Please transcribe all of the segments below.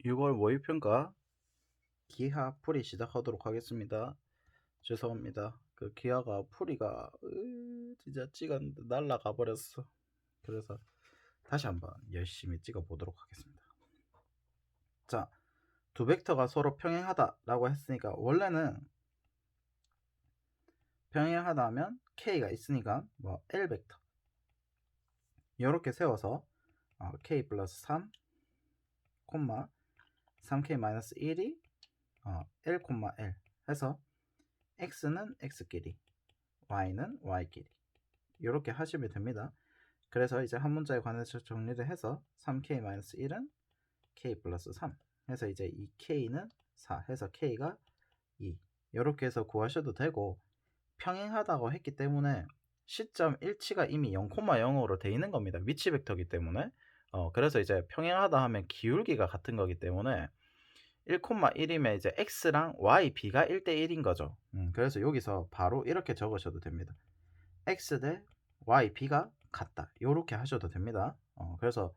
6월 모의평가 기하 풀이 시작하도록 하겠습니다. 죄송합니다. 그 기하가 풀이가 진짜 찍었는데 날라가 버렸어. 그래서 다시 한번 열심히 찍어 보도록 하겠습니다. 자, 두 벡터가 서로 평행하다라고 했으니까 원래는 평행하다 하면 K가 있으니까 뭐 L 벡터 이렇게 세워서 K 플러스 3, 3K 마이너스 1이 L, L 해서 X는 X끼리 Y는 Y끼리 이렇게 하시면 됩니다. 그래서 이제 한 문자에 관해서 정리를 해서 3K-1은 K 플러스 3 해서 이제 이 K는 4 해서 K가 2 이렇게 해서 구하셔도 되고, 평행하다고 했기 때문에 시점 일치가 이미 0,0으로 돼 있는 겁니다. 위치 벡터이기 때문에 그래서 이제 평행하다 하면 기울기가 같은 거기 때문에 1,1이면 이제 X랑 Y, B가 1대1인 거죠. 그래서 여기서 바로 이렇게 적으셔도 됩니다. X 대 Y, B가 같다. 요렇게 하셔도 됩니다. 그래서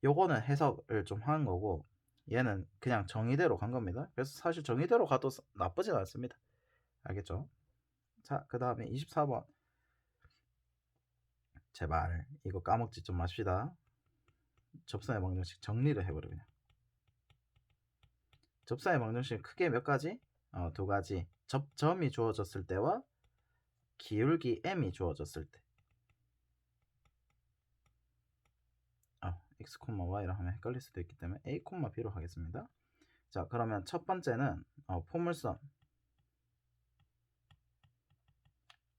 요거는 해석을 좀 한 거고, 얘는 그냥 정의대로 간 겁니다. 그래서 사실 정의대로 가도 나쁘진 않습니다. 알겠죠? 자, 그 다음에 24번. 제발 이거 까먹지 좀 맙시다. 접선의 방정식 정리를 해버려 그냥. 접선의 방정식 크게 몇 가지? 두 가지. 접점이 주어졌을 때와 기울기 m이 주어졌을 때. x, y라 하면 헷갈릴 수도 있기 때문에 a, b로 하겠습니다. 자, 그러면 첫 번째는 포물선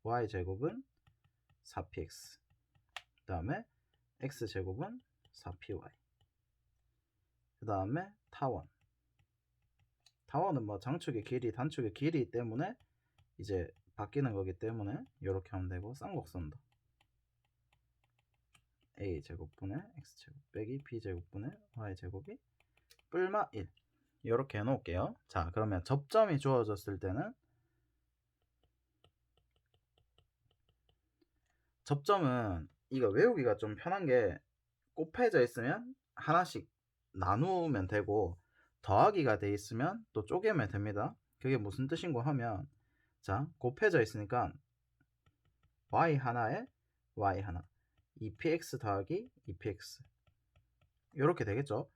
y제곱은 4px, 그 다음에 x제곱은 4py, 그 다음에 타원은 뭐 장축의 길이, 단축의 길이 때문에 이제 바뀌는 거기 때문에 이렇게 하면 되고, 쌍곡선도 a제곱분의 x제곱 빼기 b제곱분의 y제곱이 뿔마 1 이렇게 해놓을게요. 자, 그러면 접점이 주어졌을 때는, 접점은 이거 외우기가 좀 편한 게 곱해져 있으면 하나씩 나누면 되고, 더하기가 돼 있으면 또 쪼개면 됩니다. 그게 무슨 뜻인고 하면, 자, 곱해져 있으니까 y 하나에 y 하나 2px 더하기 2px 이렇게 되겠죠.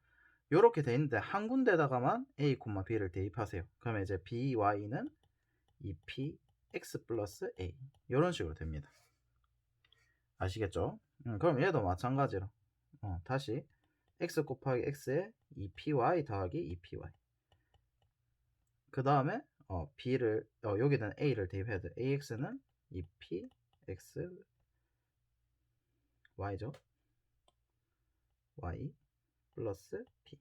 이렇게 돼 있는데 한 군데다가만 a, b를 대입하세요. 그러면 이제 by는 2px 플러스 a 이런 식으로 됩니다. 아시겠죠? 그럼 얘도 마찬가지로 다시 x 곱하기 x에 2py 더하기 2py, 그 다음에 b를 여기는 a를 대입해야 돼. ax는 2px y죠. y 플러스 p.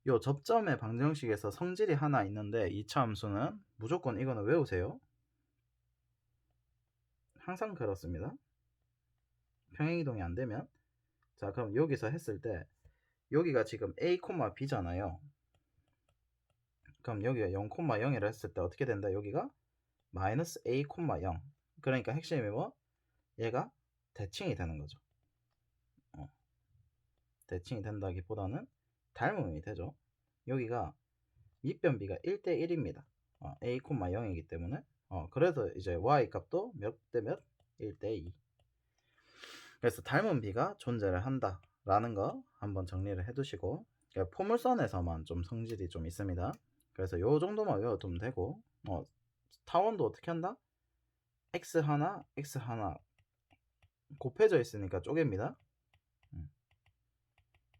요 접점의 방정식에서 성질이 하나 있는데, 2차 함수는 무조건 이거는 외우세요. 항상 그렇습니다. 평행이동이 안 되면. 자, 그럼 여기서 했을 때 여기가 지금 a, b잖아요. 그럼 여기가 0,0이라 했을 때 어떻게 된다? 여기가 마이너스 a, 0. 그러니까 핵심이 뭐? 얘가 대칭이 되는 거죠. 대칭이 된다기보다는 닮음이 되죠. 여기가 밑변비가 1대1입니다. a, 0이기 때문에 그래서 이제 y 값도 몇 대 몇? 1대2. 그래서 닮은 비가 존재를 한다 라는 거 한번 정리를 해 두시고, 포물선에서만 좀 성질이 좀 있습니다. 그래서 요 정도만 외워두면 되고, 타원도 어떻게 한다? x 하나 x 하나 곱해져 있으니까 쪼갭니다.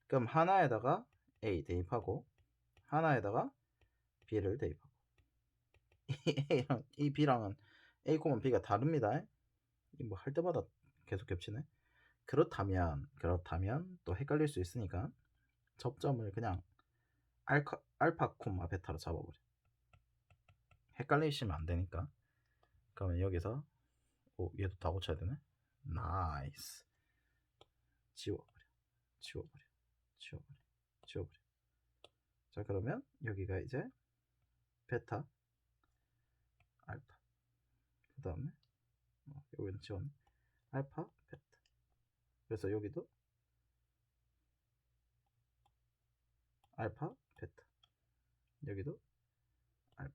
그럼 하나에다가 a 대입하고 하나에다가 b를 대입하고 A랑 이 B랑은 A, B가 다릅니다. 뭐 할 때마다 계속 겹치네. 그렇다면 또 헷갈릴 수 있으니까 접점을 그냥 알파, 베타로 잡아버려. 헷갈리시면 안 되니까. 그러면 여기서 얘도 다 고쳐야 되네. 나이스. 지워버려. 자, 그러면 여기가 이제 베타, 알파, 그 다음에 여기는 지웠네. 알파, 베타. 그래서 여기도 알파, 베타. 여기도 알파.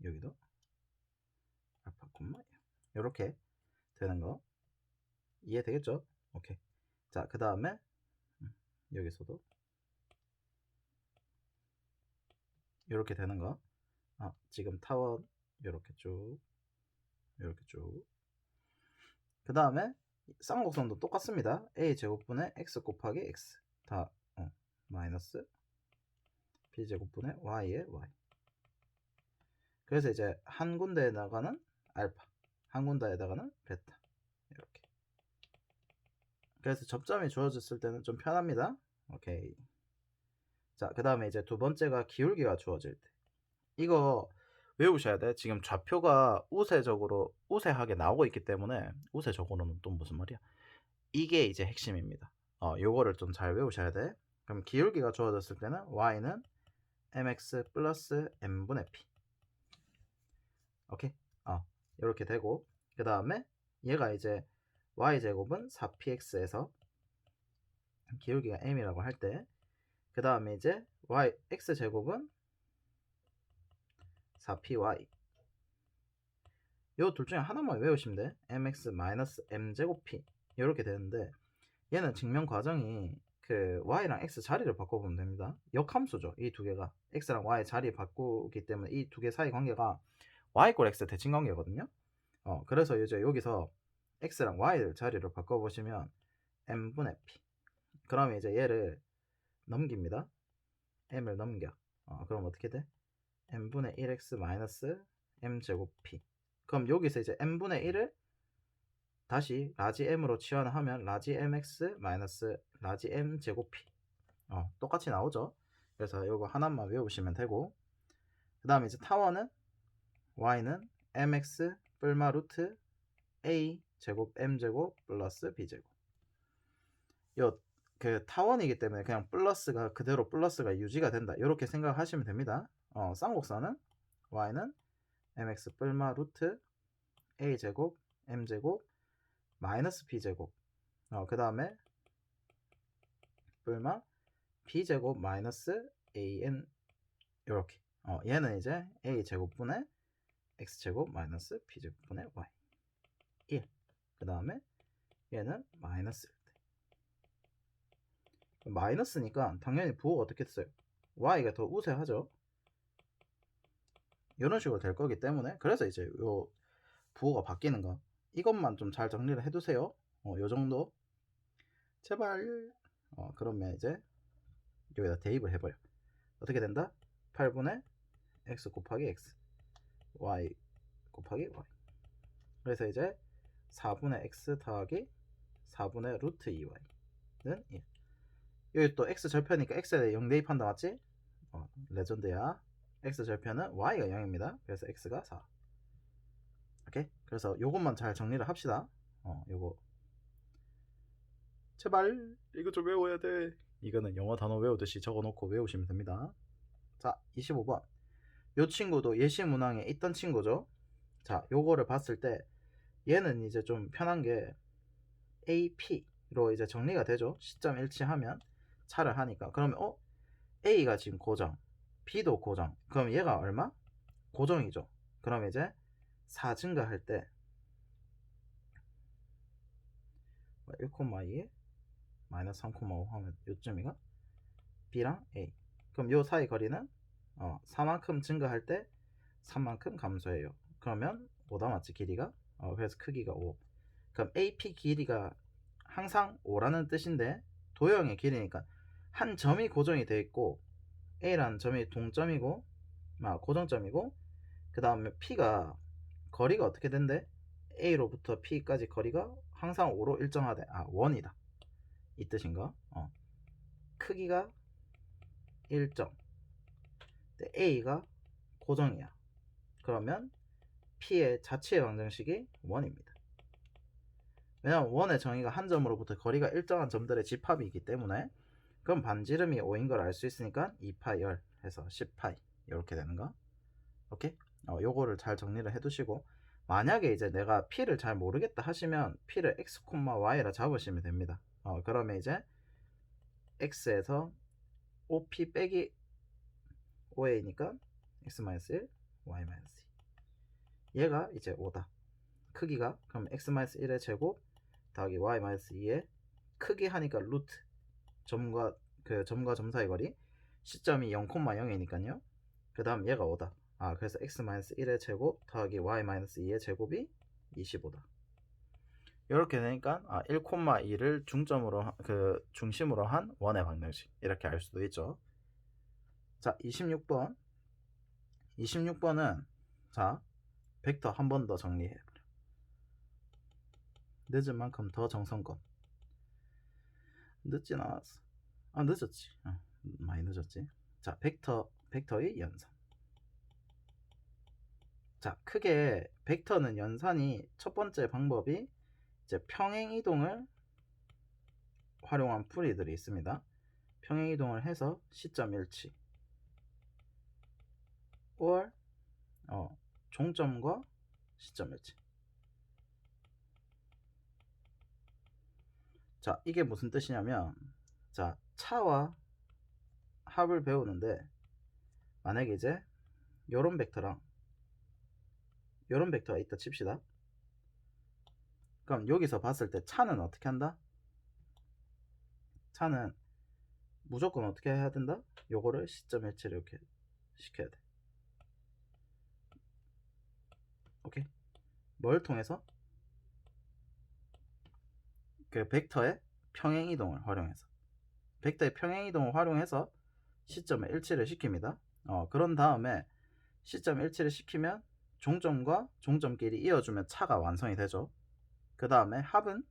여기도 알파, 콤마 1. 이렇게 되는 거 이해되겠죠? 오케이. 자, 그 다음에 여기서도 이렇게 되는 거. 지금 타원 이렇게 쭉, 이렇게 쭉. 그 다음에 쌍곡선도 똑같습니다. a 제곱분의 x 곱하기 x 다 마이너스 b 제곱분의 y의 y. 그래서 이제 한 군데에다가는 알파, 한 군데에다가는 베타. 이렇게. 그래서 접점이 주어졌을 때는 좀 편합니다. 오케이. 자, 그 다음에 이제 두 번째가 기울기가 주어질 때. 이거 외우셔야 돼. 지금 좌표가 우세하게 나오고 있기 때문에, 우세적으로는 또 무슨 말이야? 이게 이제 핵심입니다. 요거를 좀 잘 외우셔야 돼. 그럼 기울기가 주어졌을 때는 y는 mx 플러스 m분의 p. 오케이. 이렇게 되고, 그 다음에 얘가 이제 y제곱은 4px에서 기울기가 m이라고 할 때, 그 다음에 이제 x제곱은 4py. 요 둘 중에 하나만 외우시면 돼. mx 마이너스 m제곱 p. 이렇게 되는데, 얘는 증명 과정이 그 y랑 x 자리를 바꿔보면 됩니다. 역함수죠. 이 두 개가 x랑 y 자리 바꾸기 때문에 이 두 개 사이 관계가 y 꼴 x 대칭 관계거든요. 그래서 이제 여기서 x랑 y를 자리를 바꿔보시면 m분의 p. 그러면 이제 얘를 넘깁니다. m을 넘겨. 그럼 어떻게 돼? m분의 1x 마이너스 m제곱 p. 그럼 여기서 이제 m분의 1을 다시 라지 m으로 치환하면 라지 mx 마이너스 라지 m 제곱 p. 똑같이 나오죠. 그래서 이거 하나만 외우시면 되고, 그 다음에 이제 타원은 y는 mx 뿔마 루트 a 제곱 m 제곱 플러스 b 제곱. 요 그 타원이기 때문에 그냥 플러스가 그대로 플러스가 유지가 된다. 이렇게 생각하시면 됩니다. 쌍곡선은 y는 mx 뿔마 루트 a 제곱 m 제곱 마이너스 b 제곱. 그 다음에 뿔마 b 제곱 마이너스 an. 이렇게. 얘는 이제 a 제곱분의 x 제곱 마이너스 b 제곱분의 y 1. 그 다음에 얘는 마이너스 마이너스니까 당연히 부호가 어떻게 됐어요? y가 더 우세하죠. 이런 식으로 될 거기 때문에, 그래서 이제 요 부호가 바뀌는 거, 이것만 좀 잘 정리를 해두세요. 요 정도 제발. 그러면 이제 여기다 대입을 해버려. 어떻게 된다? 8분의 x 곱하기 x y 곱하기 y. 그래서 이제 4분의 x 더하기 4분의 루트 2y는 1. 여기 또 x 절편이니까 x에 0 대입한다, 맞지? 레전드야. x 절편은 y가 0입니다. 그래서 x가 4. 오케이? 그래서 요것만 잘 정리를 합시다. 요거 제발 이거 좀 외워야 돼. 이거는 영어 단어 외우듯이 적어놓고 외우시면 됩니다. 자, 25번. 요 친구도 예시 문항에 있던 친구죠. 자, 요거를 봤을 때 얘는 이제 좀 편한 게 AP로 이제 정리가 되죠. 시점 일치하면 차를 하니까. 그러면 A가 지금 고정, B도 고정. 그럼 얘가 얼마? 고정이죠. 그럼 이제 4 증가할 때 1,2에 마이너스 3,5 하면 요쯤이가 B랑 A. 그럼 요 사이 거리는 4만큼 증가할 때 3만큼 감소해요. 그러면 5다, 맞지? 길이가. 그래서 크기가 5. 그럼 AP 길이가 항상 5라는 뜻인데 도형의 길이니까 한 점이 고정이 되어 있고 A라는 점이 동점이고 고정점이고, 그 다음에 P가 거리가 어떻게 된대? A로부터 P까지 거리가 항상 5로 일정하대. 1이다. 이 뜻인가? 크기가 일정. A가 고정이야. 그러면 P의 자체의 방정식이 1입니다. 왜냐면 1의 정의가 한 점으로부터 거리가 일정한 점들의 집합이기 때문에. 그럼 반지름이 5인 걸 알 수 있으니까 2파이 열 해서 10파이 이렇게 되는 거. 오케이? 요거를 잘 정리를 해두시고, 만약에 이제 내가 P를 잘 모르겠다 하시면 P를 x, y라 잡으시면 됩니다. 그러면 이제 x에서 OP 빼기 OA니까 x-1, y-2. 얘가 이제 5다. 크기가 그럼 x-1의 제곱 더하기 y-2의 크기 하니까 루트 점과 점 사이 거리 시점이 0,0이니까요. 그 다음 얘가 5다. 그래서 x-1의 제곱 더하기 y-2의 제곱이 25다. 이렇게 되니까 1,2를 중심으로 한 원의 방정식 이렇게 알 수도 있죠. 자, 26번은 자, 벡터 한 번 더 정리해. 늦은 만큼 더 정성껏. 늦진 않았어. 늦었지. 많이 늦었지. 자, 벡터의 연산. 자, 크게 벡터는 연산이 첫 번째 방법이 이제 평행 이동을 활용한 풀이들이 있습니다. 평행 이동을 해서 시점 일치 or 종점과 시점 일치. 자, 이게 무슨 뜻이냐면 자, 차와 합을 배우는데 만약에 이제 요런 벡터랑 요런 벡터가 있다 칩시다. 그럼 여기서 봤을 때 차는 어떻게 한다? 차는 무조건 어떻게 해야 된다? 요거를 시점 일치를 이렇게 시켜야 돼. 오케이? 뭘 통해서? 그 벡터의 평행 이동을 활용해서. 벡터의 평행 이동을 활용해서 시점에 일치를 시킵니다. 그런 다음에 시점 일치를 시키면 종점과 종점끼리 이어주면 차가 완성이 되죠. 그 다음에 합은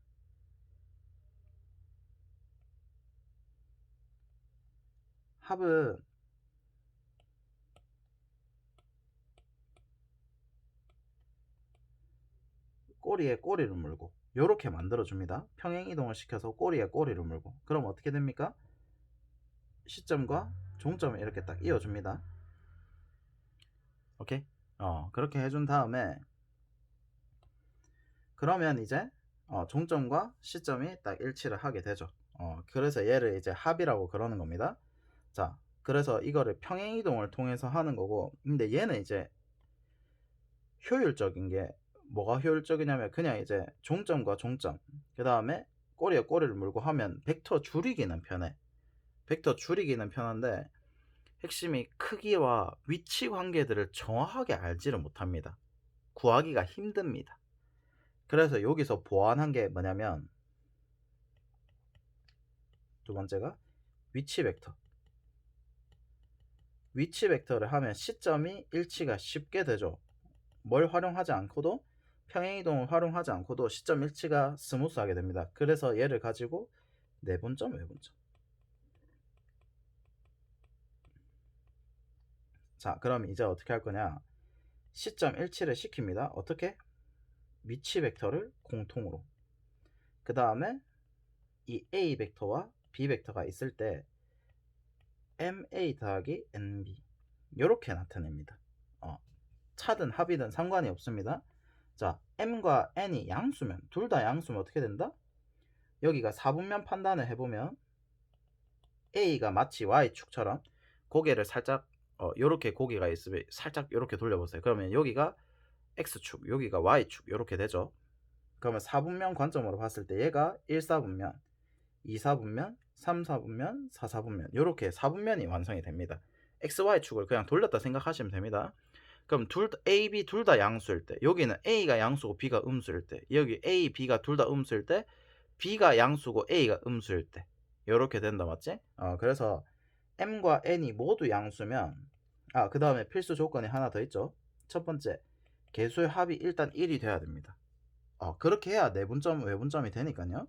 꼬리에 꼬리를 물고 요렇게 만들어 줍니다. 평행 이동을 시켜서 꼬리에 꼬리를 물고 그럼 어떻게 됩니까? 시점과 종점을 이렇게 딱 이어줍니다. 오케이? 그렇게 해준 다음에 그러면 이제 종점과 시점이 딱 일치를 하게 되죠. 그래서 얘를 이제 합이라고 그러는 겁니다. 자, 그래서 이거를 평행 이동을 통해서 하는 거고, 근데 얘는 이제 효율적인 게 뭐가 효율적이냐면 그냥 이제 종점과 종점 그 다음에 꼬리에 꼬리를 물고 하면 벡터 줄이기는 편해. 벡터 줄이기는 편한데 핵심이 크기와 위치 관계들을 정확하게 알지를 못합니다. 구하기가 힘듭니다. 그래서 여기서 보완한 게 뭐냐면 두 번째가 위치 벡터. 위치 벡터를 하면 시점이 일치가 쉽게 되죠. 뭘 활용하지 않고도 평행이동을 활용하지 않고도 시점 일치가 스무스하게 됩니다. 그래서 얘를 가지고 내분점, 외분점. 자, 그럼 이제 어떻게 할 거냐? 시점 일치를 시킵니다. 어떻게? 위치 벡터를 공통으로. 그 다음에 이 A 벡터와 B 벡터가 있을 때 MA 더하기 NB 이렇게 나타냅니다. 차든 합이든 상관이 없습니다. 자, M과 N이 양수면 둘 다 양수면 어떻게 된다? 여기가 4분면 판단을 해보면 A가 마치 Y축처럼 고개를 살짝 요렇게 고개가 있으면 살짝 요렇게 돌려보세요. 그러면 여기가 X축 여기가 Y축 요렇게 되죠. 그러면 4분면 관점으로 봤을 때 얘가 1사분면 2사분면 3사분면 4사분면 요렇게 4분면이 완성이 됩니다. XY축을 그냥 돌렸다 생각하시면 됩니다. 그럼 A, B 둘 다 양수일 때 여기는 A가 양수고 B가 음수일 때 여기 A, B가 둘 다 음수일 때 B가 양수고 A가 음수일 때 이렇게 된다 맞지? 그래서 M과 N이 모두 양수면 그 다음에 필수 조건이 하나 더 있죠. 첫 번째 개수의 합이 일단 1이 돼야 됩니다. 그렇게 해야 내분점 외분점이 되니까요.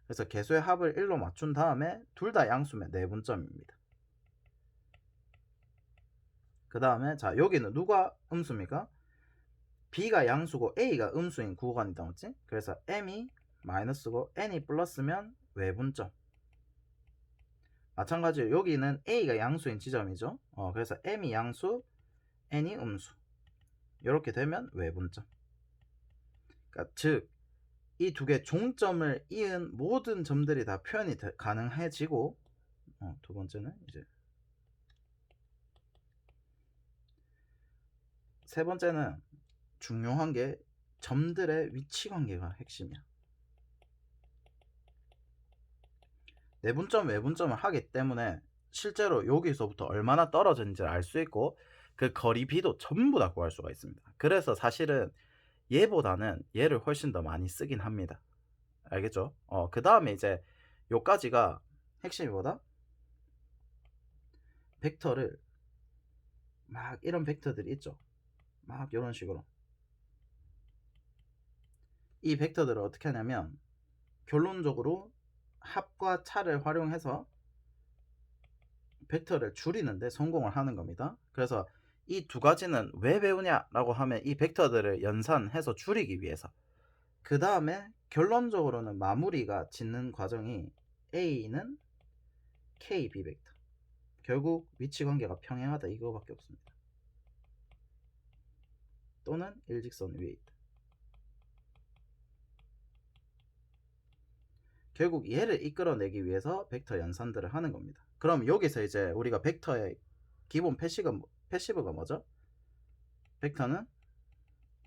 그래서 개수의 합을 1로 맞춘 다음에 둘 다 양수면 내분점입니다. 그 다음에 자 여기는 누가 음수입니까? B가 양수고 A가 음수인 구간이다 맞지? 그래서 M이 마이너스고 N이 플러스면 외분점. 마찬가지로 여기는 A가 양수인 지점이죠. 그래서 M이 양수, N이 음수. 이렇게 되면 외분점. 그러니까 즉 이 두 개 종점을 이은 모든 점들이 다 표현이 가능해지고 두 번째는 이제 세 번째는 중요한 게 점들의 위치 관계가 핵심이야. 내분점, 외분점을 하기 때문에 실제로 여기서부터 얼마나 떨어졌는지를 알 수 있고 그 거리비도 전부 다 구할 수가 있습니다. 그래서 사실은 얘보다는 얘를 훨씬 더 많이 쓰긴 합니다. 알겠죠? 그 다음에 이제 요까지가 핵심이 뭐다? 벡터를 막 이런 벡터들이 있죠. 막 이런 식으로 이 벡터들을 어떻게 하냐면 결론적으로 합과 차를 활용해서 벡터를 줄이는데 성공을 하는 겁니다. 그래서 이 두 가지는 왜 배우냐라고 하면 이 벡터들을 연산해서 줄이기 위해서. 그 다음에 결론적으로는 마무리가 짓는 과정이 A는 KB 벡터. 결국 위치 관계가 평행하다 이거밖에 없습니다. 또는 일직선 위에 있다. 결국 얘를 이끌어내기 위해서 벡터 연산들을 하는 겁니다. 그럼 여기서 이제 우리가 벡터의 기본 패시브가 뭐죠? 벡터는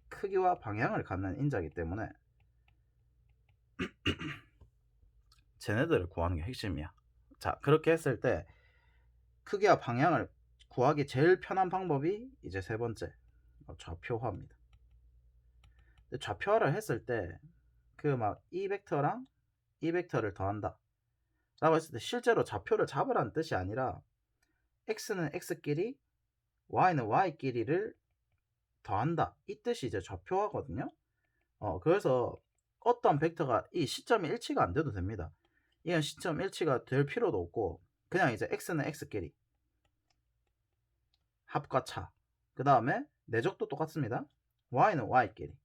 크기와 방향을 갖는 인자이기 때문에 쟤네들을 구하는 게 핵심이야. 자, 그렇게 했을 때 크기와 방향을 구하기 제일 편한 방법이 이제 세 번째 좌표화입니다. 좌표화를 했을 때 그 막 이 벡터랑 이 벡터를 더한다 라고 했을 때 실제로 좌표를 잡으라는 뜻이 아니라 x는 x끼리 y는 y끼리를 더한다 이 뜻이 이제 좌표화거든요. 그래서 어떤 벡터가 이 시점이 일치가 안 돼도 됩니다. 이건 시점 일치가 될 필요도 없고 그냥 이제 x는 x끼리 합과 차, 그 다음에 내적도 똑같습니다. y는 y끼리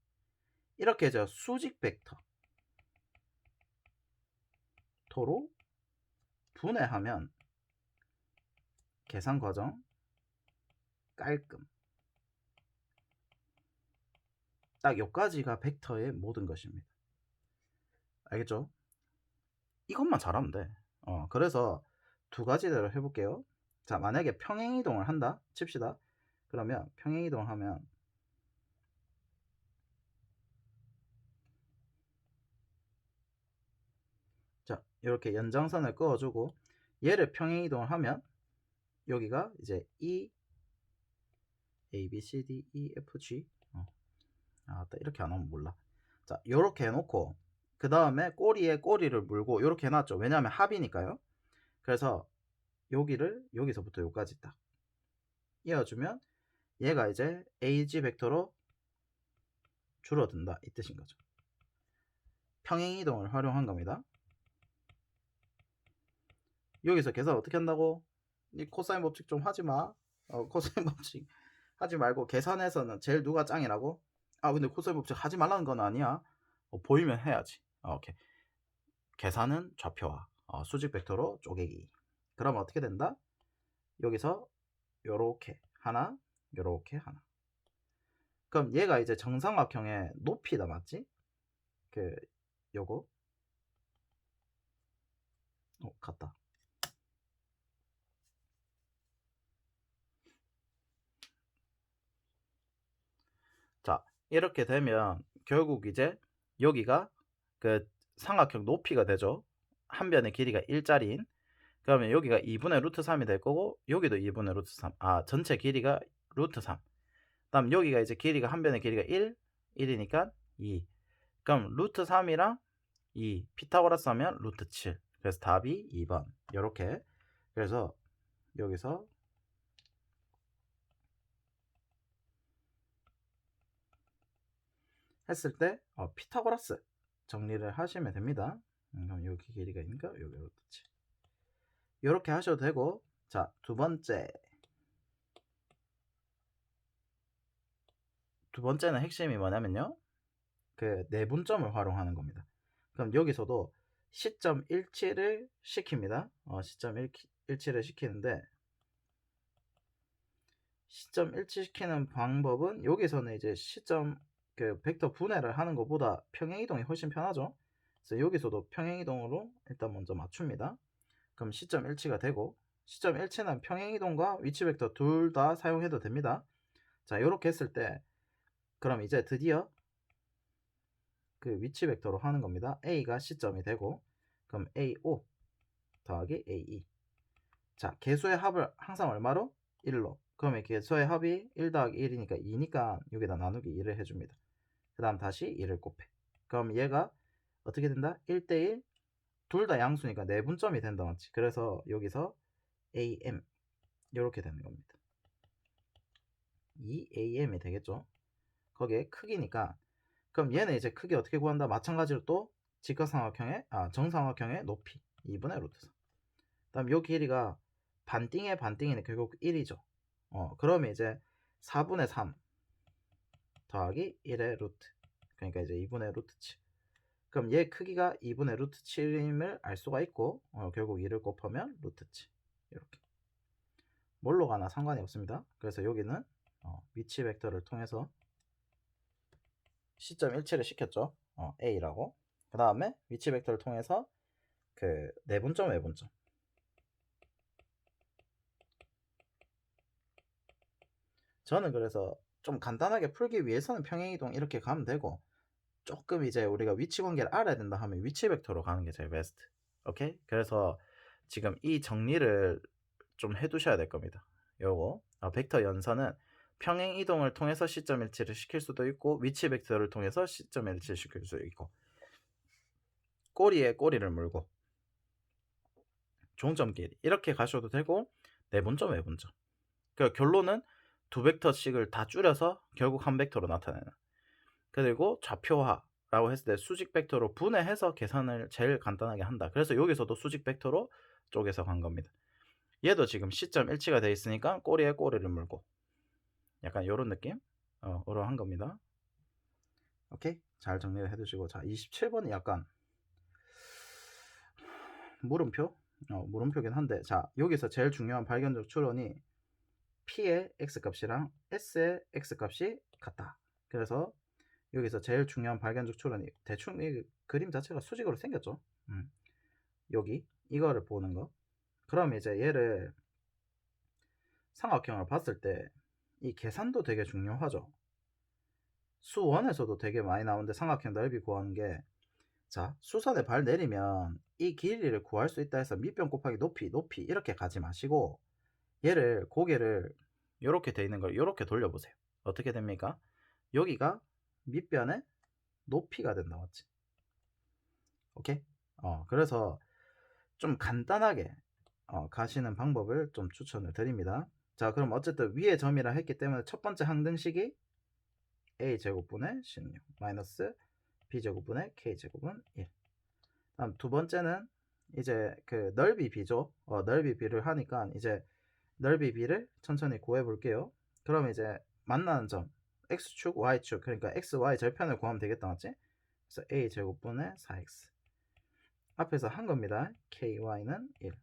이렇게 이제 수직 벡터로 분해하면 계산 과정 깔끔. 딱 여기까지가 벡터의 모든 것입니다. 알겠죠? 이것만 잘하면 돼. 그래서 두 가지대로 해볼게요. 자, 만약에 평행이동을 한다 칩시다. 그러면 평행이동하면 자, 이렇게 연장선을 그어주고 얘를 평행이동을 하면 여기가 이제 E A, B, C, D, E, F, G 이렇게 안 하면 몰라. 자, 요렇게 해놓고 그 다음에 꼬리에 꼬리를 물고 요렇게 해놨죠. 왜냐하면 합이니까요. 그래서 여기를 여기서부터 여기까지 딱 이어주면 얘가 이제 AG 벡터로 줄어든다 이 뜻인 거죠. 평행이동을 활용한 겁니다. 여기서 계산 어떻게 한다고? 이 코사인 법칙 좀 하지마. 코사인 법칙 하지 말고 계산에서는 제일 누가 짱이라고? 근데 코사인 법칙 하지 말라는 건 아니야. 보이면 해야지. 오케이. 계산은 좌표화. 수직 벡터로 쪼개기. 그러면 어떻게 된다? 여기서 요렇게 하나, 요렇게 하나. 그럼 얘가 이제 정삼각형의 높이다 맞지? 요거 같다. 자, 이렇게 되면 결국 이제 여기가 그 삼각형 높이가 되죠. 한 변의 길이가 1짜리인. 그러면 여기가 2분의 루트 3이 될 거고 여기도 2분의 루트 3. 전체 길이가 루트 3. 다음 여기가 이제 길이가 한 변의 길이가 1이니까 2. 그럼 루트 3이랑 2 피타고라스 하면 루트 7. 그래서 답이 2번. 이렇게. 그래서 여기서 했을 때 피타고라스 정리를 하시면 됩니다. 그럼 여기 길이가 있으니까 여기 루트 7. 이렇게 하셔도 되고, 자, 두 번째는 핵심이 뭐냐면요. 그 내분점을 활용하는 겁니다. 그럼 여기서도 시점 일치를 시킵니다. 시점 일치를 시키는데 시점 일치시키는 방법은 여기서는 이제 시점 그 벡터 분해를 하는 것보다 평행이동이 훨씬 편하죠. 그래서 여기서도 평행이동으로 일단 먼저 맞춥니다. 그럼 시점 일치가 되고 시점 일치는 평행이동과 위치 벡터 둘 다 사용해도 됩니다. 자, 요렇게 했을 때 그럼 이제 드디어 그 위치 벡터로 하는 겁니다. A가 시점이 되고 그럼 AO 더하기 AE. 자, 개수의 합을 항상 얼마로? 1로. 그러면 개수의 합이 1 더하기 1이니까 2니까 여기다 나누기 2를 해줍니다. 그 다음 다시 2를 곱해. 그럼 얘가 어떻게 된다? 1대1 둘 다 양수니까 내분점이 된다 맞지? 그래서 여기서 AM 이렇게 되는 겁니다. 2AM이 되겠죠? 거기에 크기니까 그럼 얘는 이제 크기 어떻게 구한다? 마찬가지로 또 직각삼각형의 정삼각형의 높이 2분의 루트 4. 다음 요 길이가 반띵의 반띵이니까 결국 1이죠. 그러면 이제 4분의 3 더하기 1의 루트. 그러니까 이제 2분의 루트 7. 그럼 얘 크기가 2분의 루트 7임을 알 수가 있고 결국 2를 곱하면 루트 7. 이렇게. 뭘로 가나 상관이 없습니다. 그래서 여기는 위치 벡터를 통해서 시점 일치를 시켰죠. A라고. 그 다음에 위치 벡터를 통해서 그 내분점 외분점. 저는 그래서 좀 간단하게 풀기 위해서는 평행이동 이렇게 가면 되고 조금 이제 우리가 위치 관계를 알아야 된다 하면 위치 벡터로 가는 게 제일 베스트. 오케이? 그래서 지금 이 정리를 좀 해두셔야 될 겁니다. 요거 벡터 연산은 평행 이동을 통해서 시점 일치를 시킬 수도 있고 위치 벡터를 통해서 시점 일치를 시킬 수도 있고 꼬리에 꼬리를 물고 종점 길이 이렇게 가셔도 되고 내분점 외분점. 그러니까 결론은 두 벡터씩을 다 줄여서 결국 한 벡터로 나타내는. 그리고 좌표화라고 했을 때 수직 벡터로 분해해서 계산을 제일 간단하게 한다. 그래서 여기서도 수직 벡터로 쪼개서 간 겁니다. 얘도 지금 시점 일치가 돼 있으니까 꼬리에 꼬리를 물고 약간 요런 느낌? 으로 한 겁니다. 오케이? 잘 정리를 해두시고 자 27번이 약간 물음표? 물음표긴 한데 자 여기서 제일 중요한 발견적 추론이 P의 X값이랑 S의 X값이 같다. 그래서 여기서 제일 중요한 발견적 추론이 대충 이 그림 자체가 수직으로 생겼죠. 여기 이거를 보는 거. 그럼 이제 얘를 삼각형을 봤을 때 이 계산도 되게 중요하죠. 수원에서도 되게 많이 나오는데 삼각형 넓이 구하는 게 자, 수선에 발 내리면 이 길이를 구할 수 있다 해서 밑변 곱하기 높이 이렇게 가지 마시고 얘를 고개를 이렇게 돼 있는 걸 이렇게 돌려보세요. 어떻게 됩니까? 여기가 밑변의 높이가 된다 맞지? 오케이? 그래서 좀 간단하게 가시는 방법을 좀 추천을 드립니다. 자, 그럼 어쨌든 위에 점이라 했기 때문에 첫 번째 항등식이 a제곱분의 16 마이너스 b제곱분의 k제곱은 1. 다음 두 번째는 이제 그 넓이 b죠. 넓이 b를 하니까 이제 넓이 b를 천천히 구해 볼게요. 그럼 이제 만나는 점 x축, y축 그러니까 x, y 절편을 구하면 되겠다 맞지? 그래서 a제곱분의 4x 앞에서 한 겁니다. ky는 1.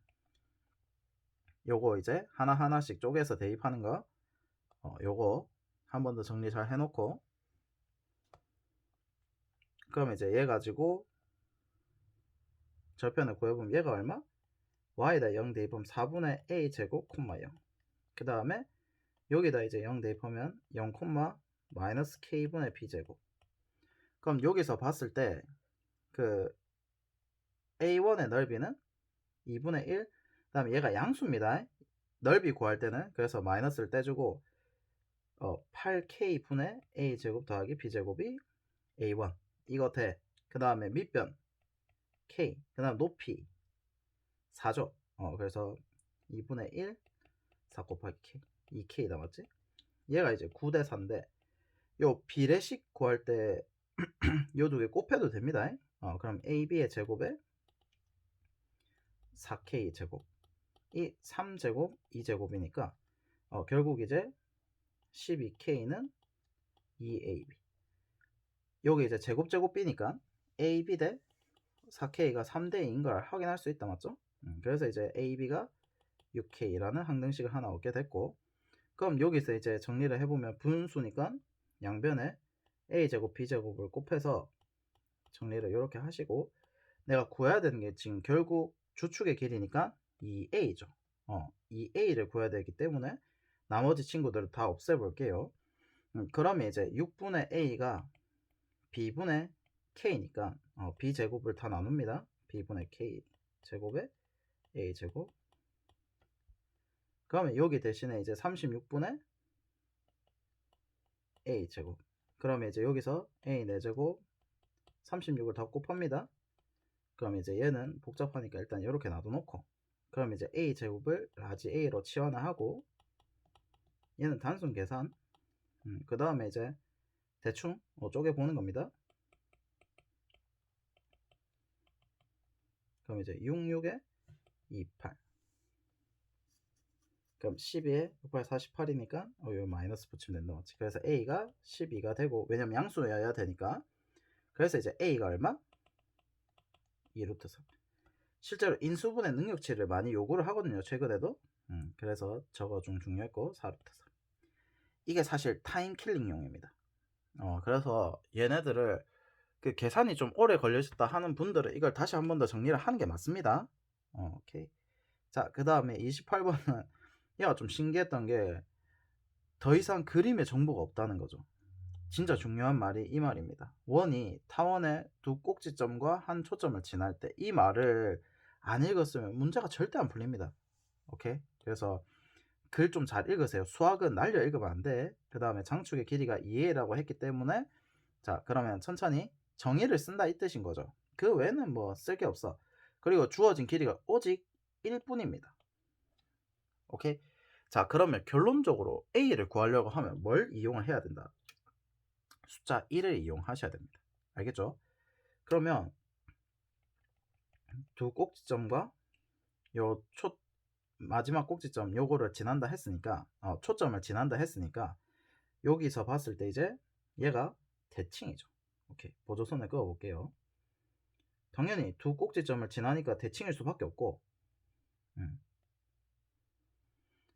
요거 이제 하나하나씩 쪼개서 대입하는 거 요거 한 번 더 정리 잘 해놓고 그럼 이제 얘 가지고 절편을 구해보면 얘가 얼마? y에다 0 대입하면 4분의 a제곱 콤마 0. 그 다음에 여기다 이제 0 대입하면 0 콤마 마이너스 k분의 b제곱. 그럼 여기서 봤을 때 그 a1의 넓이는 2분의 1. 그 다음에 얘가 양수입니다. 넓이 구할 때는 그래서 마이너스를 떼주고 8k 분의 a제곱 더하기 b제곱이 a1 이거 돼. 그 다음에 밑변 k 그 다음 높이 4죠. 그래서 2분의 1 4 곱하기 k 2k다 맞지? 얘가 이제 9대 4인데 요 비례식 구할 때 요 두 개 곱해도 됩니다. 그럼 ab의 제곱에 4k 제곱 이 3제곱 2제곱이니까 결국 이제 12k는 2ab 여기 이제 제곱 b니까 ab 대 4k가 3대2인 걸 확인할 수 있다 맞죠? 그래서 이제 ab가 6k라는 항등식을 하나 얻게 됐고 그럼 여기서 이제 정리를 해보면 분수니까 양변에 a제곱 b제곱을 곱해서 정리를 이렇게 하시고 내가 구해야 되는 게 지금 결국 주축의 길이니까 2a죠. 2a를 구해야 되기 때문에 나머지 친구들을 다 없애볼게요. 그러면 이제 6분의 a가 b분의 k니까 b제곱을 다 나눕니다. b분의 k 제곱에 a제곱. 그러면 여기 대신에 이제 36분의 a제곱. 그러면 이제 여기서 a 4제곱 36을 다 곱합니다. 그럼 이제 얘는 복잡하니까 일단 이렇게 놔둬놓고, 그럼 이제 a제곱을 라지 a로 치환하고, 얘는 단순 계산. 그 다음에 이제 대충 쪼개보는 겁니다. 그럼 이제 66에 28. 그럼 12에 6, 8, 48이니까 여기 마이너스 붙이면 된다 맞지? 그래서 a가 12가 되고, 왜냐면 양수여야 되니까. 그래서 이제 a가 얼마? 2루트 3. 실제로 인수분해 능력치를 많이 요구를 하거든요, 최근에도. 그래서 저거 중 중요했고 4루트 3. 이게 사실 타임킬링용입니다. 그래서 얘네들을 그 계산이 좀 오래 걸리셨다 하는 분들은 이걸 다시 한 번 더 정리를 하는 게 맞습니다. 오케이. 자, 그 다음에 28번은 얘가 좀 신기했던 게 더 이상 그림에 정보가 없다는 거죠. 진짜 중요한 말이 이 말입니다. 원이 타원의 두 꼭지점과 한 초점을 지날 때 이 말을 안 읽었으면 문제가 절대 안 풀립니다. 오케이? 그래서 글 좀 잘 읽으세요. 수학은 날려 읽으면 안 돼. 그 다음에 장축의 길이가 2a라고 했기 때문에, 자, 그러면 천천히 정의를 쓴다 이 뜻인 거죠. 그 외에는 뭐 쓸 게 없어. 그리고 주어진 길이가 오직 1뿐입니다. 오케이? 자, 그러면 결론적으로 a를 구하려고 하면 뭘 이용을 해야 된다? 숫자 1을 이용하셔야 됩니다. 알겠죠? 그러면 두 꼭지점과 요 마지막 꼭지점 요거를 지난다 했으니까, 초점을 지난다 했으니까 여기서 봤을 때 이제 얘가 대칭이죠. 오케이, 보조선을 그어 볼게요. 당연히 두 꼭지점을 지나니까 대칭일 수밖에 없고,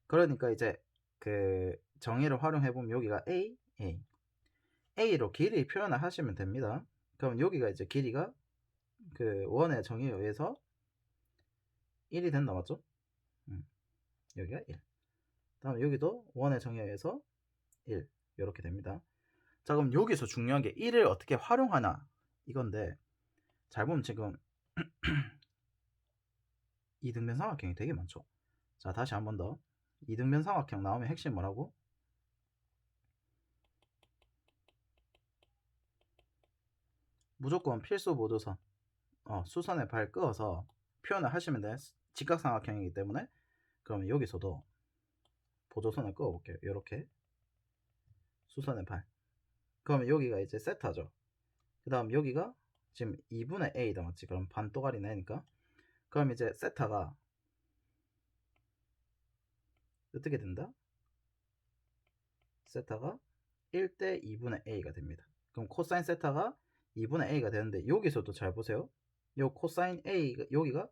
그러니까 이제 그 정의를 활용해 보면 여기가 a로 길이 표현을 하시면 됩니다. 그럼 여기가 이제 길이가 그 원의 정의에 의해서 1이 된다 맞죠? 여기가 1. 다음 여기도 원의 정의에 의해서 1 이렇게 됩니다. 자, 그럼 여기서 중요한 게 1을 어떻게 활용하나 이건데, 잘 보면 지금 이등변 삼각형이 되게 많죠. 자, 다시 한 번 더. 이등변 삼각형 나오면 핵심 뭐라고? 무조건 필수 보조선, 수선에 발 끄어서 표현을 하시면 돼. 직각삼각형이기 때문에. 그러면 여기서도 보조선을 끄어 볼게요. 이렇게 수선의 발. 그러면 여기가 이제 세타죠. 그 다음 여기가 지금 2분의 a다 맞지? 그럼 반 또가리 내니까. 그럼 이제 세타가 어떻게 된다? 세타가 1대 2분의 a가 됩니다. 그럼 코사인 세타가 2분의 a가 되는데, 여기서도 잘 보세요. 요 코사인 a, 여기가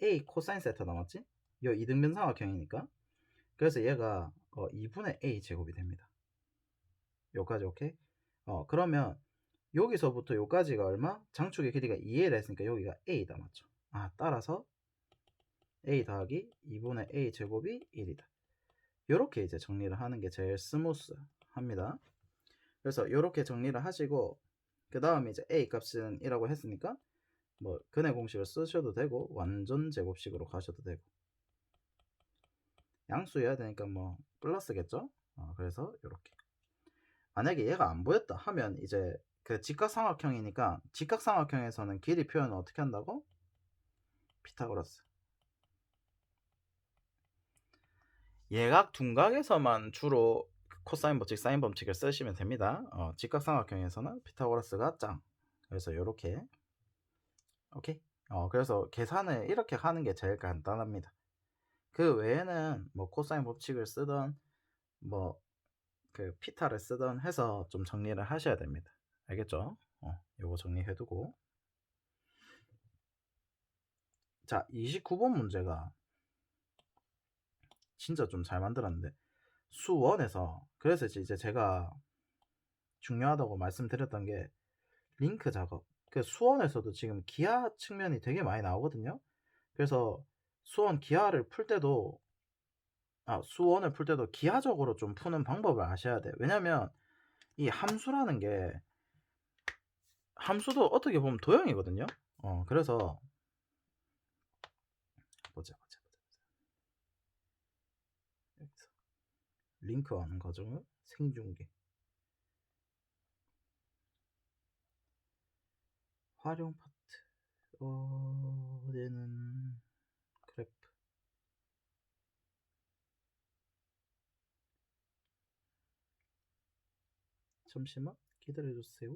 a 코사인 세타 남았지? 요 이등변 삼각형이니까. 그래서 얘가 2분의 a 제곱이 됩니다. 요까지 오케이? 그러면 여기서부터 요까지가 얼마? 장축의 길이가 2L 했으니까 여기가 a다 맞죠? 따라서 a 더하기 2분의 a 제곱이 1이다. 요렇게 이제 정리를 하는 게 제일 스무스 합니다. 그래서 이렇게 정리를 하시고, 그 다음에 이제 a 값은 1이라고 했으니까 뭐 근의 공식을 쓰셔도 되고 완전 제곱식으로 가셔도 되고, 양수여야 되니까 뭐 플러스겠죠. 그래서 이렇게. 만약에 얘가 안 보였다 하면 이제 그 직각삼각형이니까, 직각삼각형에서는 길이 표현을 어떻게 한다고? 피타고라스. 예각 둔각에서만 주로 코사인 법칙, 사인 법칙을 쓰시면 됩니다. 직각삼각형에서는 피타고라스가 짱. 그래서 이렇게. 오케이. 그래서 계산을 이렇게 하는 게 제일 간단합니다. 그 외에는 뭐 코사인 법칙을 쓰던 뭐 그 피타를 쓰던 해서 좀 정리를 하셔야 됩니다. 알겠죠? 요거 정리해두고. 자, 29번 문제가 진짜 좀 잘 만들었는데, 수원에서, 그래서 이제 제가 중요하다고 말씀드렸던 게 링크 작업. 그 수원에서도 지금 기하 측면이 되게 많이 나오거든요. 그래서 수원을 풀 때도 기하적으로 좀 푸는 방법을 아셔야 돼요. 왜냐면 이 함수라는 게 함수도 어떻게 보면 도형이거든요. 그래서 보자. 여기서 링크하는 과정을 생중계 활용 파트 얘는 그래프 잠시만 기다려주세요.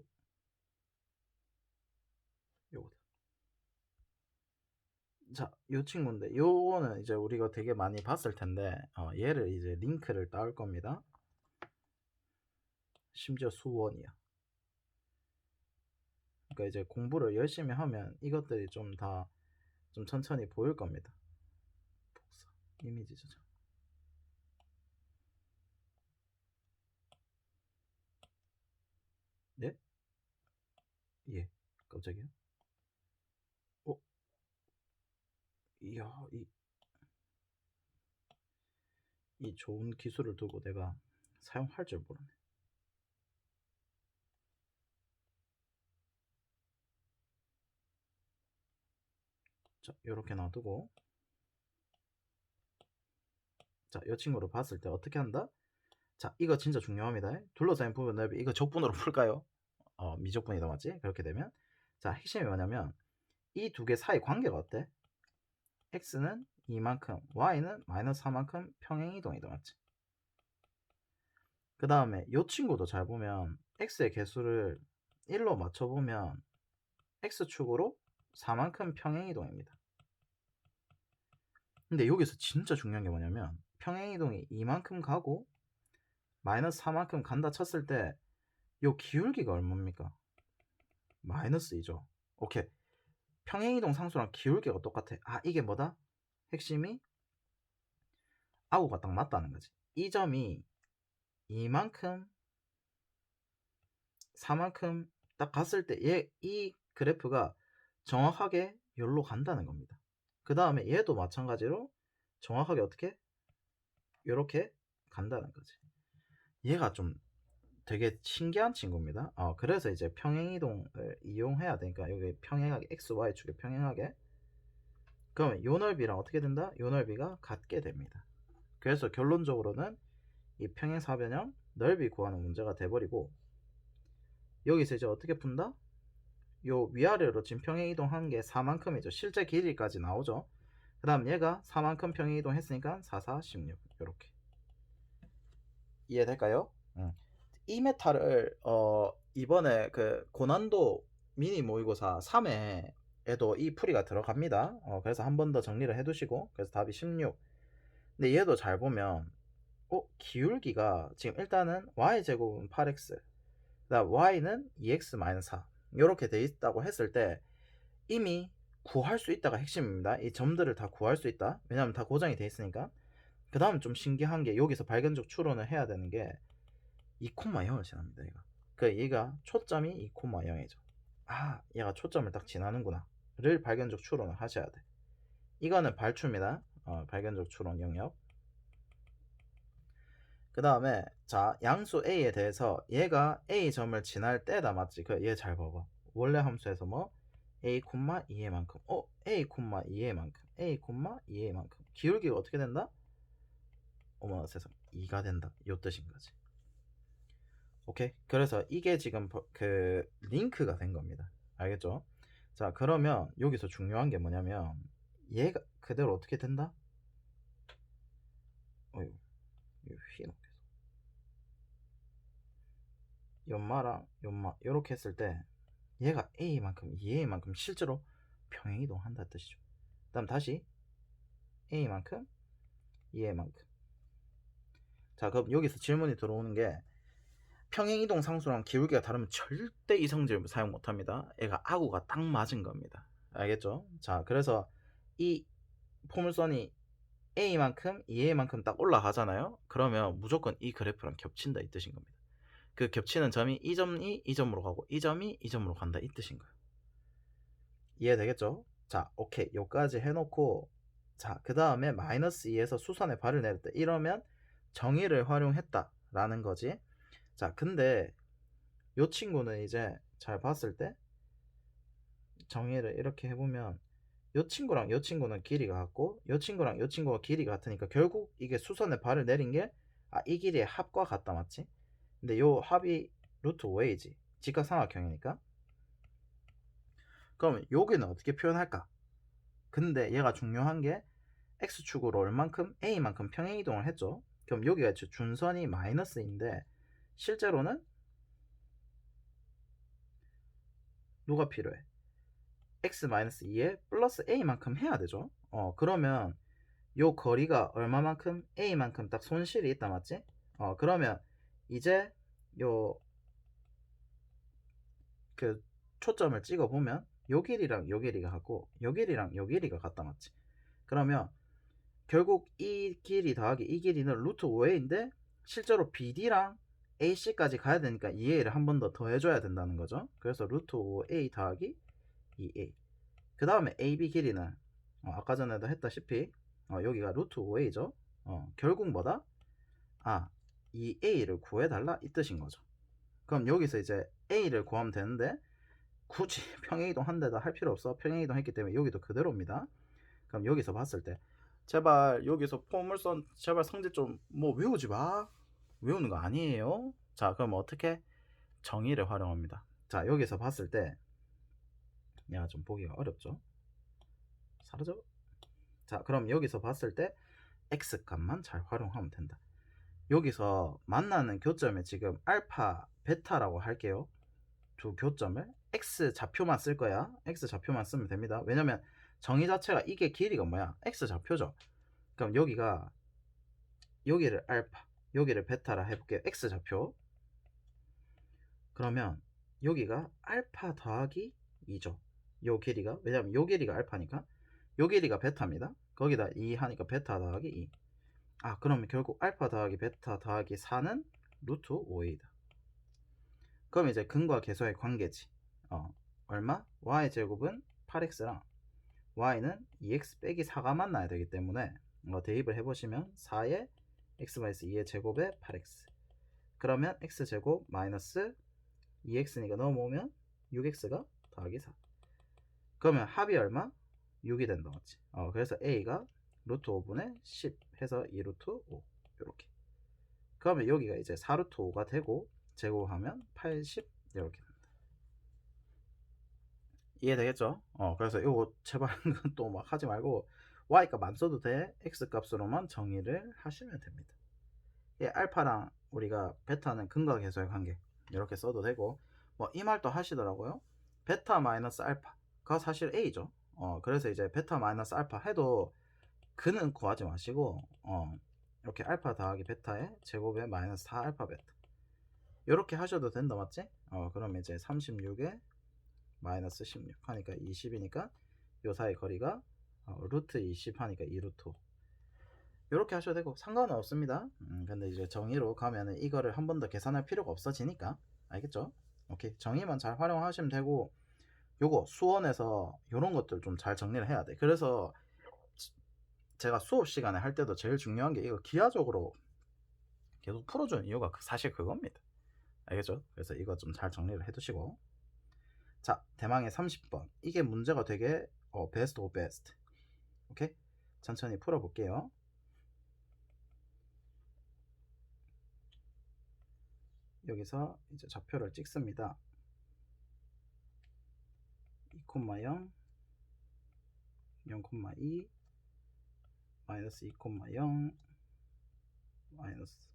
요거다. 자, 요 친구인데 요거는 이제 우리가 되게 많이 봤을 텐데 얘를 이제 링크를 따올 겁니다. 심지어 수원이야. 그러니까 이제 공부를 열심히 하면 이것들이 좀 다 좀 천천히 보일 겁니다. 복사 이미지 저장. 네? 예. 깜짝이야. 이야, 이 좋은 기술을 두고 내가 사용할 줄 모르네. 자, 이렇게 놔두고 자, 이 친구를 봤을 때 어떻게 한다? 자, 이거 진짜 중요합니다. 둘러싸인 부분 넓이 이거 적분으로 풀까요? 미적분이다 맞지? 그렇게 되면 자, 핵심이 뭐냐면 이 두 개 사이 관계가 어때? x는 이만큼, y는 마이너스 4만큼 평행이동이다 맞지? 그 다음에 이 친구도 잘 보면 x의 개수를 1로 맞춰보면 x축으로 4만큼 평행이동입니다. 근데 여기서 진짜 중요한 게 뭐냐면 평행이동이 이만큼 가고 마이너스 4만큼 간다 쳤을 때 요 기울기가 얼마입니까? 마이너스 2죠. 오케이. 평행이동 상수랑 기울기가 똑같아. 이게 뭐다? 핵심이 아구가 딱 맞다는 거지. 이 점이 이만큼 4만큼 딱 갔을 때 이 그래프가 정확하게 여기로 간다는 겁니다. 그 다음에 얘도 마찬가지로 정확하게 어떻게? 이렇게 간다는 거지. 얘가 좀 되게 신기한 친구입니다. 그래서 이제 평행이동을 이용해야 되니까 여기 평행하게 x, y 축에 평행하게 그러면 요 넓이랑 어떻게 된다? 요 넓이가 같게 됩니다. 그래서 결론적으로는 이 평행사변형 넓이 구하는 문제가 돼버리고 여기서 이제 어떻게 푼다? 요 위아래로 지금 평행이동한 게 4만큼이죠. 실제 길이까지 나오죠. 그 다음 얘가 4만큼 평행이동 했으니까 4, 4, 16 요렇게 이해될까요? 이 메타를 이번에 그 고난도 미니 모의고사 3회에도 이 풀이가 들어갑니다. 그래서 한 번 더 정리를 해두시고 그래서 답이 16. 근데 얘도 잘 보면 기울기가 지금 일단은 y제곱은 8x 그다음 y는 2x-4 이렇게 돼 있다고 했을 때 이미 구할 수 있다가 핵심입니다. 이 점들을 다 구할 수 있다. 왜냐면 다 고정이 돼 있으니까. 그 다음 좀 신기한 게 여기서 발견적 추론을 해야 되는 게 2,0을 지납니다. 얘가 초점이 2,0이죠. 얘가 초점을 딱 지나는구나 를 발견적 추론을 하셔야 돼. 이거는 발추입니다. 발견적 추론 영역. 그 다음에 자 양수 a에 대해서 얘가 a 점을 지날 때다 맞지? 얘 잘 봐봐. 원래 함수에서 뭐 a, 2의 만큼 a, 2의 만큼 a, 2의 만큼 기울기가 어떻게 된다? 어머나 세상 2가 된다 요 뜻인 거지. 오케이. 그래서 이게 지금 그 링크가 된 겁니다. 알겠죠? 자 그러면 여기서 중요한 게 뭐냐면 얘가 그대로 어떻게 된다? 어휴 휘놓 연마랑 연마 이렇게 했을 때 얘가 a만큼 2a만큼 실제로 평행이동한다 뜻이죠. 그 다음 다시 a만큼 2a만큼. 자 그럼 여기서 질문이 들어오는 게 평행이동 상수랑 기울기가 다르면 절대 이성질 사용 못합니다. 얘가 아구가 딱 맞은 겁니다. 알겠죠? 자 그래서 이 포물선이 a만큼 2a만큼 딱 올라가잖아요. 그러면 무조건 이 그래프랑 겹친다 이 뜻인 겁니다. 그 겹치는 점이 이 점이 이 점으로 가고 이 점이 이 점으로 간다 이 뜻인 거예요. 이해되겠죠? 자 오케이 요까지 해놓고 자 그 다음에 마이너스 2에서 수선에 발을 내렸다 이러면 정의를 활용했다 라는 거지. 자 근데 요 친구는 이제 잘 봤을 때 정의를 이렇게 해보면 요 친구랑 요 친구는 길이가 같고 요 친구랑 요 친구가 길이가 같으니까 결국 이게 수선에 발을 내린 게 이 길이의 합과 같다, 맞지? 근데 요 합이 루트 5a지, 직각삼각형이니까. 그러면 여기는 어떻게 표현할까? 근데 얘가 중요한 게 x축으로 얼만큼 a만큼 평행이동을 했죠. 그럼 여기가 준선이 마이너스인데 실제로는 누가 필요해? x-2에 플러스 a만큼 해야 되죠. 그러면 요 거리가 얼마만큼 a만큼 딱 손실이 있다, 맞지? 그러면 이제 요 그 초점을 찍어 보면 요 길이랑 요 길이가 같고 요 길이랑 요 길이가 같다, 맞지? 그러면 결국 이 길이 더하기 이 길이는 루트 5a인데 실제로 bd랑 ac까지 가야 되니까 2a를 한 번 더 더해줘야 된다는 거죠. 그래서 루트 5a 더하기 2a. 그 다음에 ab 길이는 아까 전에도 했다시피 여기가 루트 5a죠. 결국 뭐다? 2a를 구해달라 이 뜻인 거죠. 그럼 여기서 이제 a를 구하면 되는데 굳이 평행이동 한 데다 할 필요 없어. 평행이동 했기 때문에 여기도 그대로입니다. 그럼 여기서 봤을 때 제발 여기서 포물선 제발 성질 좀 뭐 외우지 마. 외우는 거 아니에요. 자, 그럼 어떻게 정의를 활용합니다. 자, 여기서 봤을 때 야, 좀 보기가 어렵죠. 사라져. 자, 그럼 여기서 봤을 때 x 값만 잘 활용하면 된다. 여기서 만나는 교점에 지금 알파, 베타라고 할게요. 두 교점을 x 좌표만 쓸 거야. x 좌표만 쓰면 됩니다. 왜냐면 정의 자체가 이게 길이가 뭐야? x 좌표죠. 그럼 여기가 여기를 알파, 여기를 베타라 해볼게요. x 좌표. 그러면 여기가 알파 더하기 2죠. 요 길이가, 왜냐면 요 길이가 알파니까 요 길이가 베타입니다. 거기다 2 하니까 베타 더하기 2. 그러면 결국 알파 더하기 베타 더하기 4는 루트 5a다. 그럼 이제 근과 계수의 관계지. 얼마? y제곱은 8x랑 y는 2x 빼기 4가 만나야 되기 때문에 대입을 해보시면 4에 x-2의 제곱에 8x. 그러면 x제곱 마이너스 2x니까 넘어오면 6x가 더하기 4. 그러면 합이 얼마? 6이 된다, 맞지? 그래서 a가 루트 5분의 10 해서 2 루트 5 이렇게. 그러면 여기가 이제 4 루트 5가 되고 제곱하면 80 이렇게 됩니다. 이해되겠죠? 그래서 이거 제발 또 막 하지 말고 y값 안 써도 돼. x 값으로만 정의를 하시면 됩니다. 알파랑 우리가 베타는 근과 계수의 관계 이렇게 써도 되고, 뭐 이 말도 하시더라고요. 베타 마이너스 알파가 사실 a죠. 그래서 이제 베타 마이너스 알파 해도 근은 구하지 마시고 이렇게 알파 더하기 베타의 제곱에 마이너스 4 알파 베타 이렇게 하셔도 된다, 맞지? 그럼 이제 36에 마이너스 16 하니까 20이니까 요 사이 거리가 루트 20 하니까 2 루트 5 이렇게 하셔도 되고 상관은 없습니다. 근데 이제 정의로 가면은 이거를 한 번 더 계산할 필요가 없어지니까. 알겠죠? 오케이. 정의만 잘 활용하시면 되고, 요거 수원에서 요런 것들 좀 잘 정리를 해야 돼. 그래서 제가 수업 시간에 할 때도 제일 중요한 게 이거 기하적으로 계속 풀어주는 이유가 사실 그겁니다. 알겠죠? 그래서 이거 좀 잘 정리를 해두시고. 자, 대망의 30번. 이게 문제가 되게 베스트 오브 베스트. 오케이? 천천히 풀어볼게요. 여기서 이제 좌표를 찍습니다. 2,0, 0,2, 마이너스 2,0, 마이너스.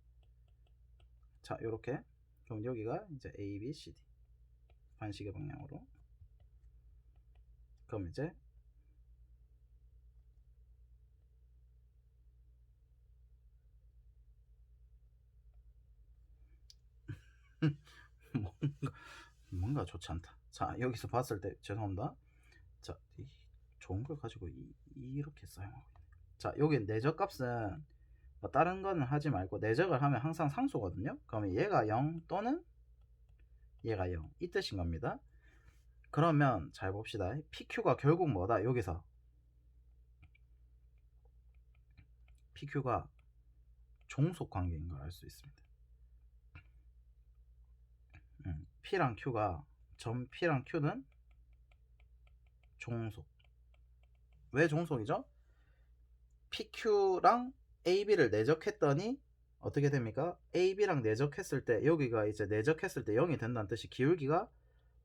자, 요렇게. 그럼 여기가 이제 A, B, C, D. 반시계 방향으로. 그럼 이제 뭔가 좋지 않다. 자, 여기서 봤을 때 죄송합니다. 자, 좋은 걸 가지고 이렇게 사용하고 있네. 자, 여기 내적값은 뭐 다른 거는 하지 말고 내적을 하면 항상 상수거든요. 그러면 얘가 0 또는 얘가 0 이 뜻인 겁니다. 그러면 잘 봅시다. PQ가 결국 뭐다? 여기서 PQ가 종속 관계인 걸 알 수 있습니다. P랑 Q가 점 P랑 Q는 종속. 왜 종속이죠? PQ랑 AB를 내적했더니 어떻게 됩니까? AB랑 내적했을 때 여기가 이제 내적했을 때 0이 된다는 뜻이 기울기가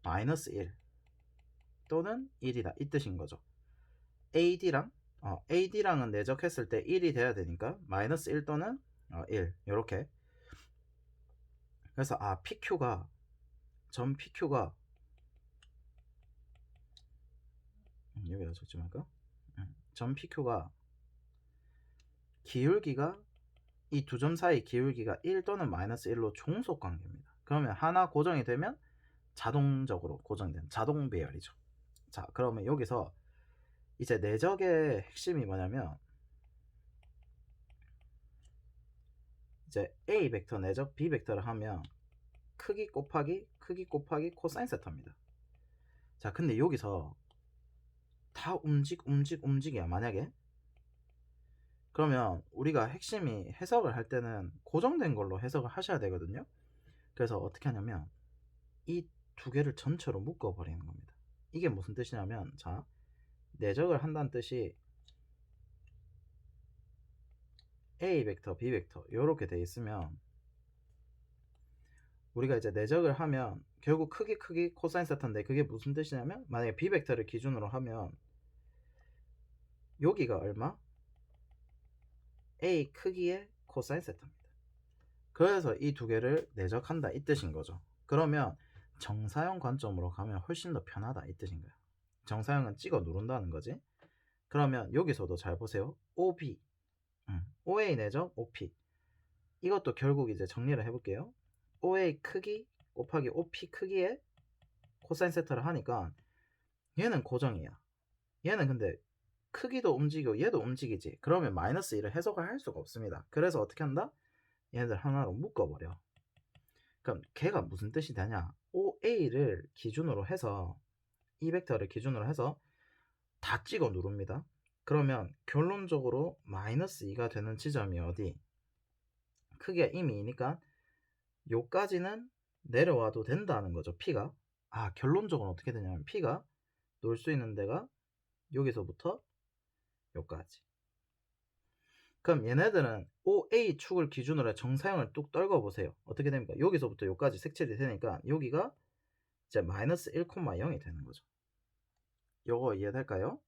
마이너스 1 또는 1이다 이 뜻인 거죠. AD랑은 내적했을 때 1이 돼야 되니까 마이너스 1 또는 1 이렇게. 그래서 PQ가 점 PQ가 여기다 적지 말까? 점 PQ가 기울기가 이 두 점 사이 기울기가 1 또는 마이너스 1로 종속 관계입니다. 그러면 하나 고정이 되면 자동적으로 고정된 자동 배열이죠. 자, 그러면 여기서 이제 내적의 핵심이 뭐냐면 이제 A 벡터 내적 B 벡터를 하면 크기 곱하기 코사인 세타입니다. 자, 근데 여기서 다 움직이야 만약에. 그러면 우리가 핵심이 해석을 할 때는 고정된 걸로 해석을 하셔야 되거든요. 그래서 어떻게 하냐면 이 두 개를 전체로 묶어 버리는 겁니다. 이게 무슨 뜻이냐면, 자, 내적을 한다는 뜻이 A 벡터, B 벡터 이렇게 돼 있으면 우리가 이제 내적을 하면 결국 크기 코사인 세타인데, 그게 무슨 뜻이냐면 만약에 B 벡터를 기준으로 하면 여기가 얼마? A 크기의 코사인 세타입니다. 그래서 이 두 개를 내적한다 이 뜻인 거죠. 그러면 정사형 관점으로 가면 훨씬 더 편하다 이 뜻인 거예요. 정사형은 찍어 누른다는 거지. 그러면 여기서도 잘 보세요. OB, OA 내적 OP. 이것도 결국 이제 정리를 해볼게요. OA 크기 곱하기 OP 크기의 코사인 세타를 하니까 얘는 고정이야. 얘는 근데 크기도 움직이고 얘도 움직이지. 그러면 마이너스 1을 해석을 할 수가 없습니다. 그래서 어떻게 한다? 얘네들 하나로 묶어버려. 그럼 걔가 무슨 뜻이 되냐? OA를 기준으로 해서 이 벡터를 기준으로 해서 다 찍어 누릅니다. 그러면 결론적으로 마이너스 2가 되는 지점이 어디? 크기가 이미 2니까 요까지는 내려와도 된다는 거죠. P가. 결론적으로 어떻게 되냐면 P가 놓을 수 있는 데가 여기서부터 요까지. 그럼 얘네들은 OA 축을 기준으로 해 정사형을 뚝 떨궈 보세요. 어떻게 됩니까? 여기서부터 여기까지 색칠이 되니까 여기가 이제 마이너스 1,0이 되는 거죠. 요거 이해될까요?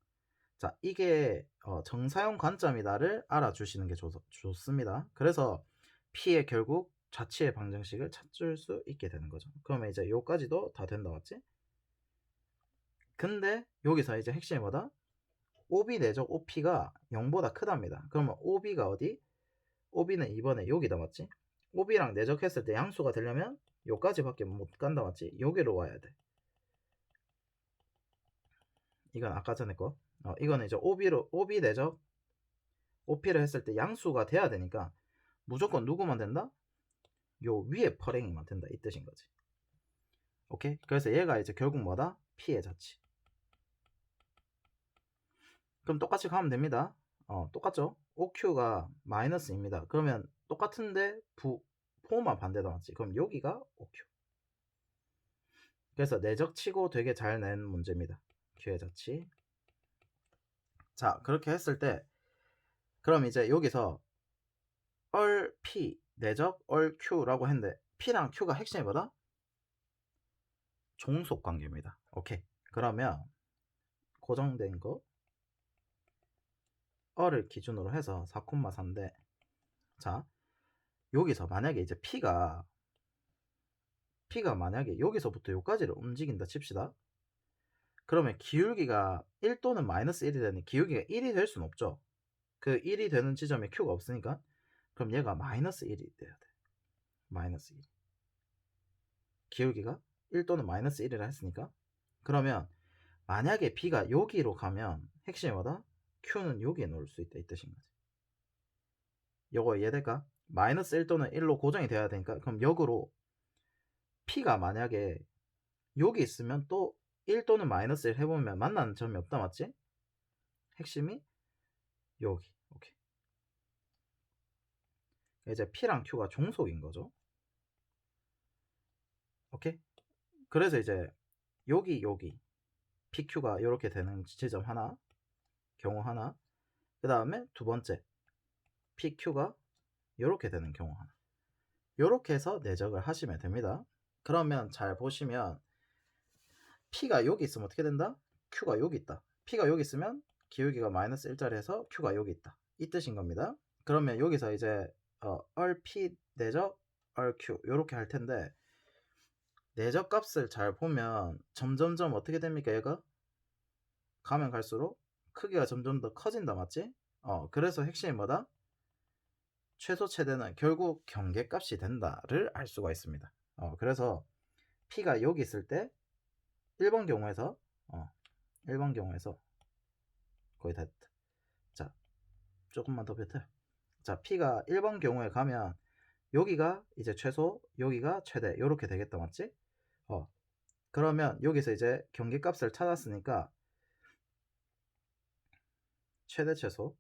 자, 이게 정사형 관점이다를 알아주시는 게 좋습니다. 그래서 P의 결국 좌치의 방정식을 찾을 수 있게 되는 거죠. 그러면 이제 요까지도 다 된다 맞지? 근데 여기서 이제 핵심이 뭐다? OB 내적 OP가 0보다 크답니다. 그러면 OB가 어디? OB는 이번에 여기다 맞지? OB랑 내적했을 때 양수가 되려면 요까지밖에 못 간다 맞지? 여기로 와야 돼. 이건 아까 전에 거. 이거는 이제 OB 내적 OP를 했을 때 양수가 돼야 되니까 무조건 누구만 된다? 요 위에 퍼랭이만 된다 이 뜻인 거지. 오케이? 그래서 얘가 이제 결국 뭐다? P의 자치. 그럼 똑같이 가면 됩니다. 똑같죠? OQ가 마이너스입니다. 그러면 똑같은데 포만 반대다 맞지? 그럼 여기가 OQ. 그래서 내적치고 되게 잘 낸 문제입니다. Q의 자치. 자, 그렇게 했을 때 그럼 이제 여기서 얼 P 내적 얼 Q라고 했는데 P랑 Q가 핵심이 뭐다? 종속 관계입니다. 오케이. 그러면 고정된 거 얼을 기준으로 해서 4,4인데, 자, 여기서 만약에 이제 P가 만약에 여기서부터 여기까지를 움직인다 칩시다. 그러면 기울기가 1 또는 마이너스 1이 되는 기울기가 1이 될 수는 없죠. 그 1이 되는 지점에 Q가 없으니까. 그럼 얘가 마이너스 1이 돼야 돼. 마이너스 1. 기울기가 1 또는 마이너스 1이라 했으니까. 그러면 만약에 B가 여기로 가면 핵심이 뭐다? Q는 여기에 놓을 수 있다 이 뜻인 거지. 요거 이해될까? 마이너스 1 또는 1로 고정이 돼야 되니까 그럼 역으로 P가 만약에 여기 있으면 또 1 또는 마이너스 1 해보면 만나는 점이 없다 맞지? 핵심이 여기. 오케이. 이제 P랑 Q가 종속인 거죠. 오케이? 그래서 이제 여기 PQ가 이렇게 되는 지점 하나, 경우 하나, 그 다음에 두 번째 PQ가 이렇게 되는 경우 하나. 이렇게 해서 내적을 하시면 됩니다. 그러면 잘 보시면 P가 여기 있으면 어떻게 된다? Q가 여기 있다. P가 여기 있으면 기울기가 마이너스 1짜리에서 Q가 여기 있다. 이 뜻인 겁니다. 그러면 여기서 이제 얼 P 내적 얼 Q 이렇게 할 텐데, 내적 값을 잘 보면 점점점 어떻게 됩니까? 얘가 가면 갈수록 크기가 점점 더 커진다, 맞지? 그래서 핵심이 뭐다? 최소 최대는 결국 경계값이 된다를 알 수가 있습니다. 그래서 P가 여기 있을 때 1번 경우에서 1번 경우에서 거의 다 됐다. 자, 조금만 더 뱉어요. 자, P가 1번 경우에 가면 여기가 이제 최소, 여기가 최대 이렇게 되겠다, 맞지? 그러면 여기서 이제 경계값을 찾았으니까 최대 최소,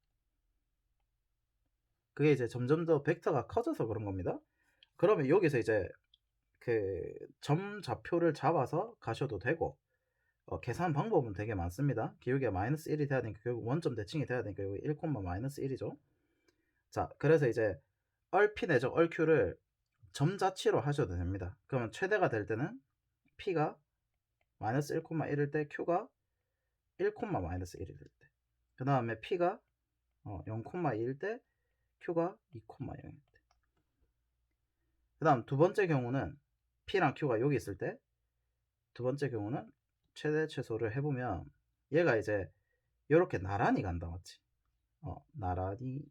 그게 이제 점점 더 벡터가 커져서 그런 겁니다. 그러면 여기서 이제 그 점좌표를 잡아서 가셔도 되고, 계산 방법은 되게 많습니다. 기울기가 마이너스 1이 돼야 되니까 결국 원점 대칭이 돼야 되니까 여기 1, 마이너스 1이죠. 자, 그래서 이제 얼P 내적 얼Q를 점자치로 하셔도 됩니다. 그러면 최대가 될 때는 P가 마이너스 1,1일 때 Q가 1, 마이너스 1이 될 때, 그 다음에 P가 0,2일 때 Q가 2,0일 때, 그 다음 두 번째 경우는 P랑 Q가 여기 있을 때, 두 번째 경우는 최대 최소를 해보면 얘가 이제 이렇게 나란히 간다, 맞지? 나란히.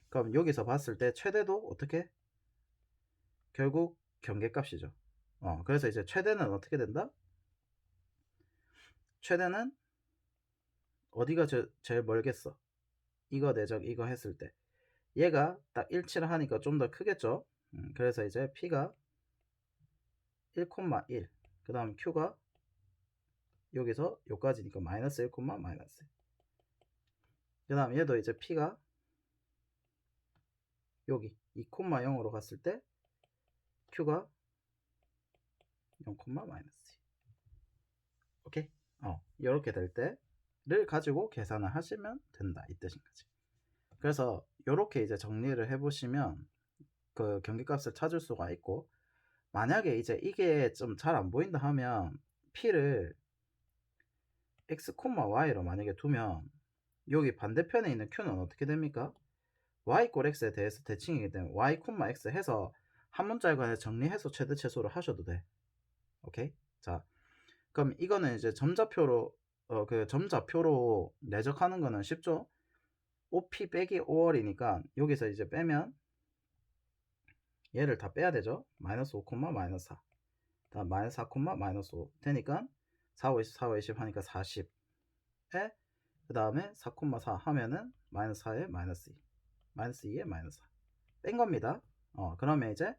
그럼 여기서 봤을 때 최대도 어떻게? 결국 경계값이죠. 그래서 이제 최대는 어떻게 된다? 최대는 어디가 제일 멀겠어? 이거 내적 이거 했을 때 얘가 딱 일치를 하니까 좀 더 크겠죠? 그래서 이제 P가 1,1, 그 다음 Q가 여기서 여기까지니까 마이너스 1, 마이너스, 그 다음 얘도 이제 P가 여기 2,0으로 갔을 때 Q가 0, 마이너스. 오케이? 이렇게 될 때를 가지고 계산을 하시면 된다, 이 뜻인 거지. 그래서 이렇게 이제 정리를 해보시면 그 경계값을 찾을 수가 있고, 만약에 이제 이게 좀 잘 안 보인다 하면 P를 x, y로 만약에 두면 여기 반대편에 있는 q는 어떻게 됩니까? y 꼴 x에 대해서 대칭이기 때문에 y, x 해서 한 문자에 정리해서 최대 최소를 하셔도 돼. 오케이? 자, 그럼 이거는 이제 점좌표로 그 점좌표로 내적하는 거는 쉽죠? OP 빼기 5월이니까 여기서 이제 빼면 얘를 다 빼야 되죠? 마이너스 5, 마이너스 4. 다음 마이너스 4, 마이너스 5 되니까 4, 5, 20, 4, 5, 20 하니까 40에 그 다음에 4,4 하면은 마이너스 4에 마이너스 2, 마이너스 2에 마이너스 4 뺀 겁니다. 그러면 이제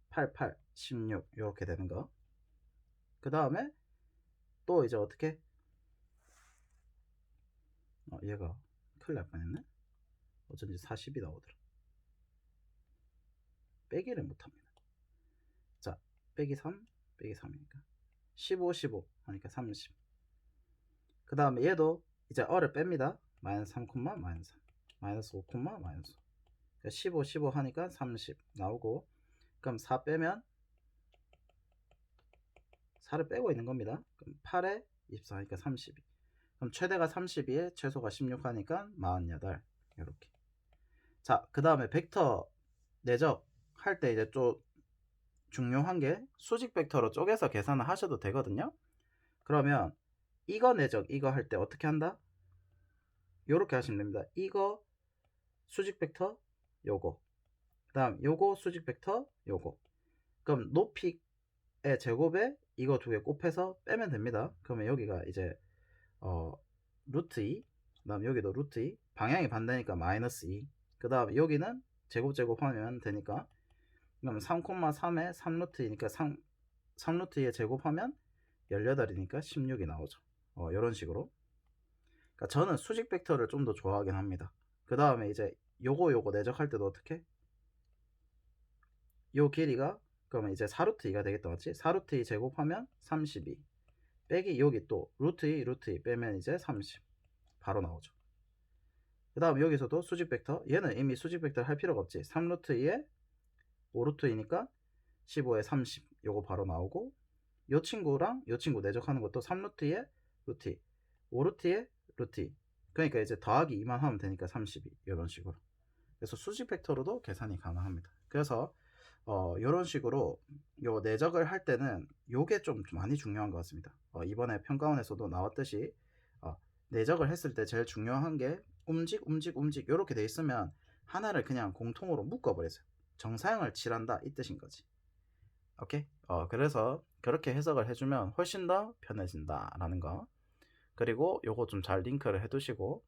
8, 8, 16 이렇게 되는 거. 그 다음에 또 이제 어떻게 얘가 큰일 날 뻔했네. 어쩐지 40이 나오더라. 빼기를 못합니다. 자, 빼기 3, 빼기 3이니까 15, 15 하니까 30. 그 다음에 얘도 이제 어를 뺍니다. 마이너스 3, 마이너스 3, 마이너스 5, 마이너스 5. 그러니까 15, 15 하니까 30 나오고, 그럼 4 빼면 4를 빼고 있는 겁니다. 그럼 8에 24 하니까 32. 그럼 최대가 32에 최소가 16 하니까 48. 이렇게. 자, 그 다음에 벡터 내적 할 때 이제 좀 중요한 게 수직 벡터로 쪼개서 계산을 하셔도 되거든요. 그러면 이거 내적 이거 할 때 어떻게 한다? 요렇게 하시면 됩니다. 이거 수직 벡터 요거, 그 다음 요거 수직 벡터 요거. 그럼 높이의 제곱에 이거 두 개 곱해서 빼면 됩니다. 그러면 여기가 이제 루트 2, 그 다음 여기도 루트 2, 방향이 반대니까 마이너스 2, 그 다음 여기는 제곱하면 되니까, 그러면 3,3에 3루트이니까 3루트에 제곱하면 18이니까 16이 나오죠. 이런 식으로. 그러니까 저는 수직 벡터를 좀 더 좋아하긴 합니다. 그 다음에 이제 요거 내적할 때도 어떻게? 요 길이가 그러면 이제 4루트 2가 되겠다, 맞지? 4루트 2 제곱하면 32 빼기 여기 또 루트 2 루트 2 빼면 이제 30 바로 나오죠. 그 다음 여기서도 수직 벡터, 얘는 이미 수직 벡터 할 필요가 없지. 3루트 2에 5루트 2니까 15에 30 요거 바로 나오고, 요 친구랑 요 친구 내적하는 것도 3루트 2에 루트 2 5루트 2에 루트 2, 그러니까 이제 더하기 2만 하면 되니까 32 이런 식으로. 그래서 수직 벡터로도 계산이 가능합니다. 그래서 이런 식으로 요 내적을 할 때는 요게 좀 많이 중요한 것 같습니다. 이번에 평가원에서도 나왔듯이 내적을 했을 때 제일 중요한 게 움직 이렇게 돼 있으면 하나를 그냥 공통으로 묶어버리세요. 정사형을 칠한다 이 뜻인 거지. 오케이? 그래서 그렇게 해석을 해주면 훨씬 더 편해진다 라는 거. 그리고 요거 좀 잘 링크를 해두시고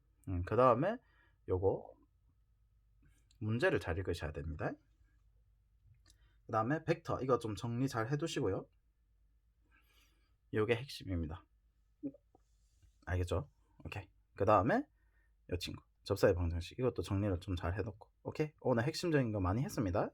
그 다음에 요거 문제를 잘 읽으셔야 됩니다. 그 다음에 벡터 이거 좀 정리 잘 해두시고요. 요게 핵심입니다. 알겠죠? 오케이. 그 다음에 요 친구 접사의 방정식 이것도 정리를 좀 잘 해놓고, 오케이? 오늘 핵심적인 거 많이 했습니다.